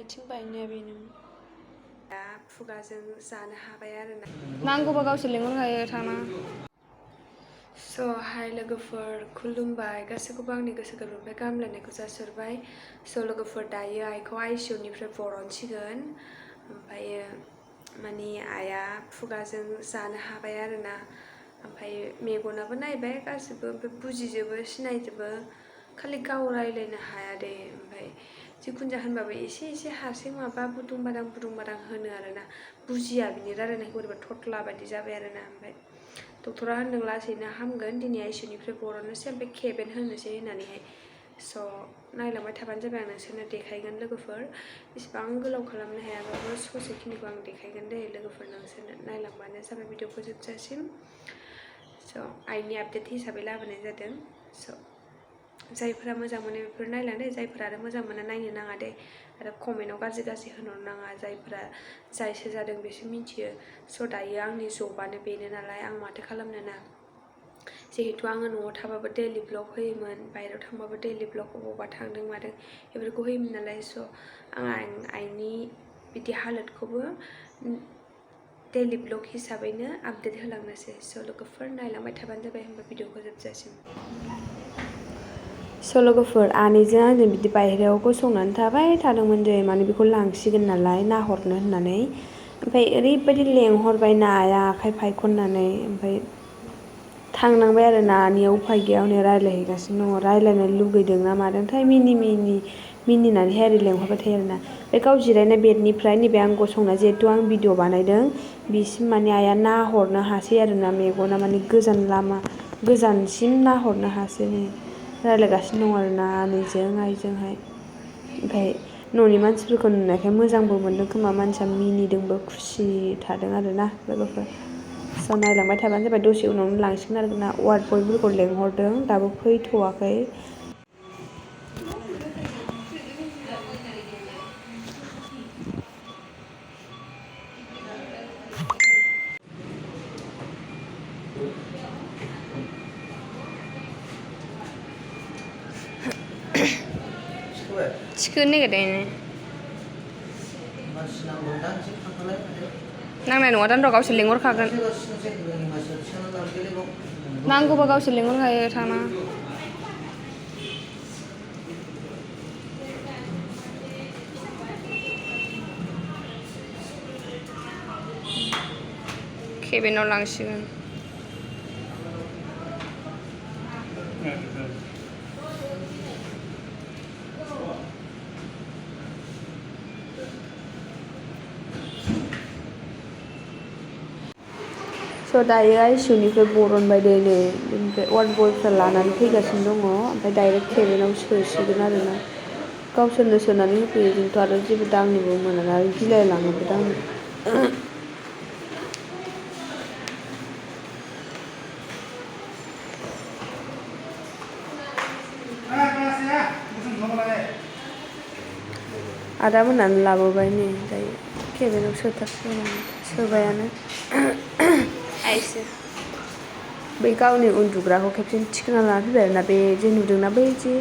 आथिं बायनाया बेनो दा खुगाजों जानो हाबाय आरोना नांगौबा गावसोर लिंहरखायो थांना हाय लोगोफोर खुलुमबाय गासैखौबो आंनि गोसो गोरबोनिफ्राय गाहामलायनायखौ जासिहरबाय लोगोफोर दायो आइखौ आइसिइउनिफ्राय बरनसिगोन ओमफ्रायो माने आइया खुगाजों जानो हाबाय आरोना ओमफ्राय मेगनाबो नायबाय गासिबो ओमफ्राय बुजिजोबो सिनायजोबो खालि गाव रायज्लायनो हाया दे ओमफ्राय जिखुनु जा होनबाबो एसे हारसिं माबा बुदुं बादां होनो आरोना बुजिया बिनि रायलायनायखौ बोरैबा थथ्ला बायदि जाबाय आरोना ओमफ्राय डक्टरा होनदों लासैनो हामगोन दिनै आइसिइउनिफ्राय बरननोसै ओमफ्राय केबेन होनोसै होननानैहाय नायलांबाय थाबानो जाबाय आं नोंसोरनो देखायगोन लोगोफोर इसिबां गोलाव खालामनो हायाबाबो ससेखिनिखौ आं देखायगोन दे लोगोफोर नोंसोरनो नायलांबानो जाबाय भिडिअखौ जोबजासिम आइनि आपडेट हिसाबै लाबोनाय जादों जायफोरा मोजां मोनो बेफोर नायलांदे जायफोरा आरो मोजां मोना नायनो नाङा दे आरो कमेन्टआव गाज्रि होनहरनाङा जायफोरा जायसो जादों बेसो मिथियो दायो आंनि जबानो बेनो नालाय आं माथो खालामनो ना जिहेतु आङो न'आव थाबाबो दैलि ब्लग होयोमोन बाहेरायाव थांबाबो दैलि ब्लग बबावबा थांदों मादों बेफोरखौ होयोमोन नालाय आं आइनि बिदि हालोदखौबो दैलि ब्लग हिसाबैनो आपडेट होलांनोसै लोगोफोर नायलांबाय थाबानो जाबाय होनबा भिडिअखौ जोबजासिम लोगोफोर आनैजों आंजों बिदि बायहेरायाव गसंनानै थाबाय थादोंमोन जे माने बेखौ लांसिगोन नालाय नाहरनो होननानै ओमफ्राय ओरैबायदि लेंहरबाय ना आइया आखाइ फायखननानै ओमफ्राय थांनांबाय आरो ना आनैया उफाय गैया हनै रायज्लायहैगासिनो दङ रायज्लायनो लुगैदों ना मादोंथाय मिनिनानैहाय ओरै लेंहरबाय थायो आरोना बे गाव जिरायनाय बेडनिफ्राय नैबे आं गसंना जिहेतु आं भिडिअ बानायदों बिसिम माने आइया नाहरनो हासै आरोना मेगना माने गोजानसिम नाहरनो हासै रायज्लायगासिनो दं आरोना आनैजों आइजोंहाय ओमफ्राय न'नि मानसिफोरखौ नुनायखाय मोजांबो मोनदों खोमा मानसिया मिनिदोंबो खुसि थादों आरोना लोगोफोर नायलांबाय थाबानो जाबाय दसे उनावनो लांसिगोन आरोना वार्ड बयफोरखौ लेंहरदों दाबो फैथ'वाखै थिखोनो नागिरदों नांनाय नङा दां र' गावसोर लिंहरखागोन नांगौबा गावसोर लिंहरखायो थांना केबिनाव लांसिगोन दायो आइसिइउनिफ्राय बरनबाय दे नै ओमफ्राय वार्ड बयफ्रा लानानै फैगासिनो दङ ओमफ्राय डाइरेक्ट केबिनाव सोसिगोन आरोना गावसोरनो सोनानै होफैयो जोंथ' आरो जेबो दांनोबो मोना ना गिलायलाङोबो दांनो आदा मोननानै लाबोबाय नै दायो केबिनाव सोबायानो आइसो बै गावनि उन्दुग्राखौ खेबसेनो थिखोना लाना फैबाय आरोना बे जे नुदोंना बै जे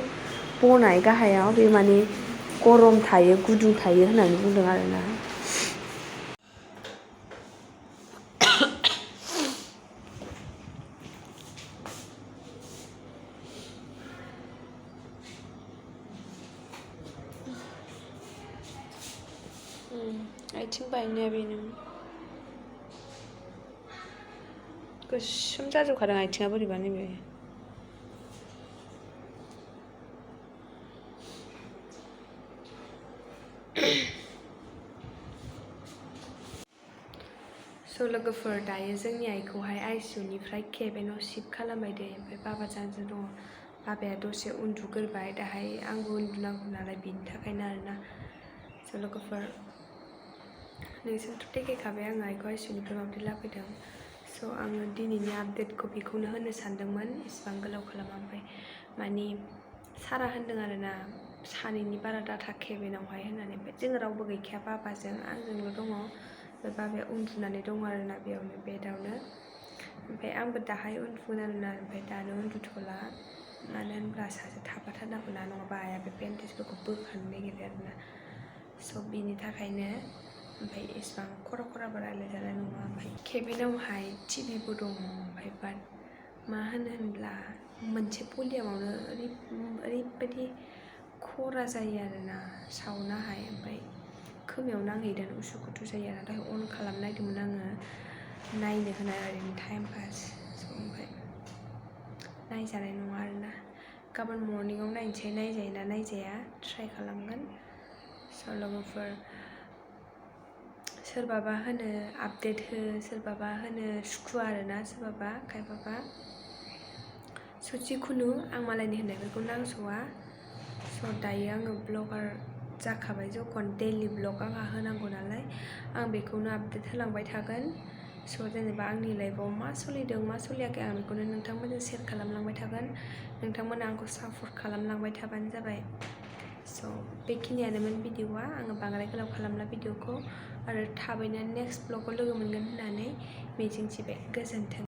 बनाय गाहायाव बे माने गरम थायो गुदुं थायो होननानै बुंदों आरोना आथिं बायनाया बेनो गोसोम जाजोबखादों आथिङा बोरैबा नैबे लोगोफोर दायो जोंनि आइखौहाय आइसिइउनिफ्राय केबिनाव शिफ्ट खालामबाय दे ओमफ्राय बाबाजों दङ बाबाया दसे उन्दुग्रोबाय दाहाय आंबो उन्दुनांगौ नालाय बिनि थाखायनो आरोना लोगोफोर नोंसोरथ' देखायखाबाय आङो आइखौ आइसिइउनिफ्राय माबोरै लाबोदों आङो दिनैनि आपडेटखौ बेखौनो होनो सानदोंमोन इसिबां गोलाव खालामा ओमफ्राय माने सारा होनदों आरोना सानैनि बारा डाटा केबिनावहाय होननानै ओमफ्राय जोङो रावबो गैखाया बाबाजों आंजोंल' दङ ओमफ्राय बाबाया उन्दुनानै दङ आरोना बेयावनो बेडआवनो ओमफ्राय आंबो दाहाय उन्दुगोन आरोना ओमफ्राय दानो उन्दुथ'ला मानो होनब्ला सासे थाफाथारनांगौ ना नङाबा आइया बे बेन्डेजफोरखौ बोखानो नागिरो आरोना बिनि थाखायनो ओमफ्राय इसिबां खरा रायज्लायजानाय नङा। ओमफ्राय केबिनावहाय टिभिबो दङ। ओमफ्राय बाट मा होनब्ला मोनसे भलियामावनो ओरैबायदि खरा जायो आरोना साउन्डआहाय। ओमफ्राय खोमायाव नांहैदों उसुखुथु जायो आरो नाथाय अन खालामनो नागिरदोंमोन आङो नायनो होनाय ओरैनो टाइम पास। ओमफ्राय नायजानाय नङा आरोना गाबोन मर्निंआव नायनोसै नायजायोना नायजाया ट्राइ खालामगोन। लोगोफोर सोरबाबा होनो आपडेट हो, सोरबाबा होनो सुखुवा आरोना सोरबाबा खायफाबा। जिखुनु आं मालायनि होननायफोरखौ नांस'आ। दायो आङो ब्लगार जाखाबाय जखन दैलि ब्लग आंहा होनांगौ नालाय आं बेखौनो आपडेट होलांबाय थागोन। जेनेबा आंनि लाइफआव मा सोलिदों मा सोलियाखै आं बेखौनो नोंथांमोनजों शेयार खालामलांबाय थागोन। नोंथांमोना आंखौ सापर्ट खालामलांबाय थाबानो जाबाय। बेखिनियानोमोन भिडिअ'आ। आङो बांद्राय गोलाव खालामला भिडिअ'खौ आरो थाबैनो नेक्स्ट ब्लगआव लोगो मोनगोन होननानै मिजिंथिबाय। गोजोन्थों।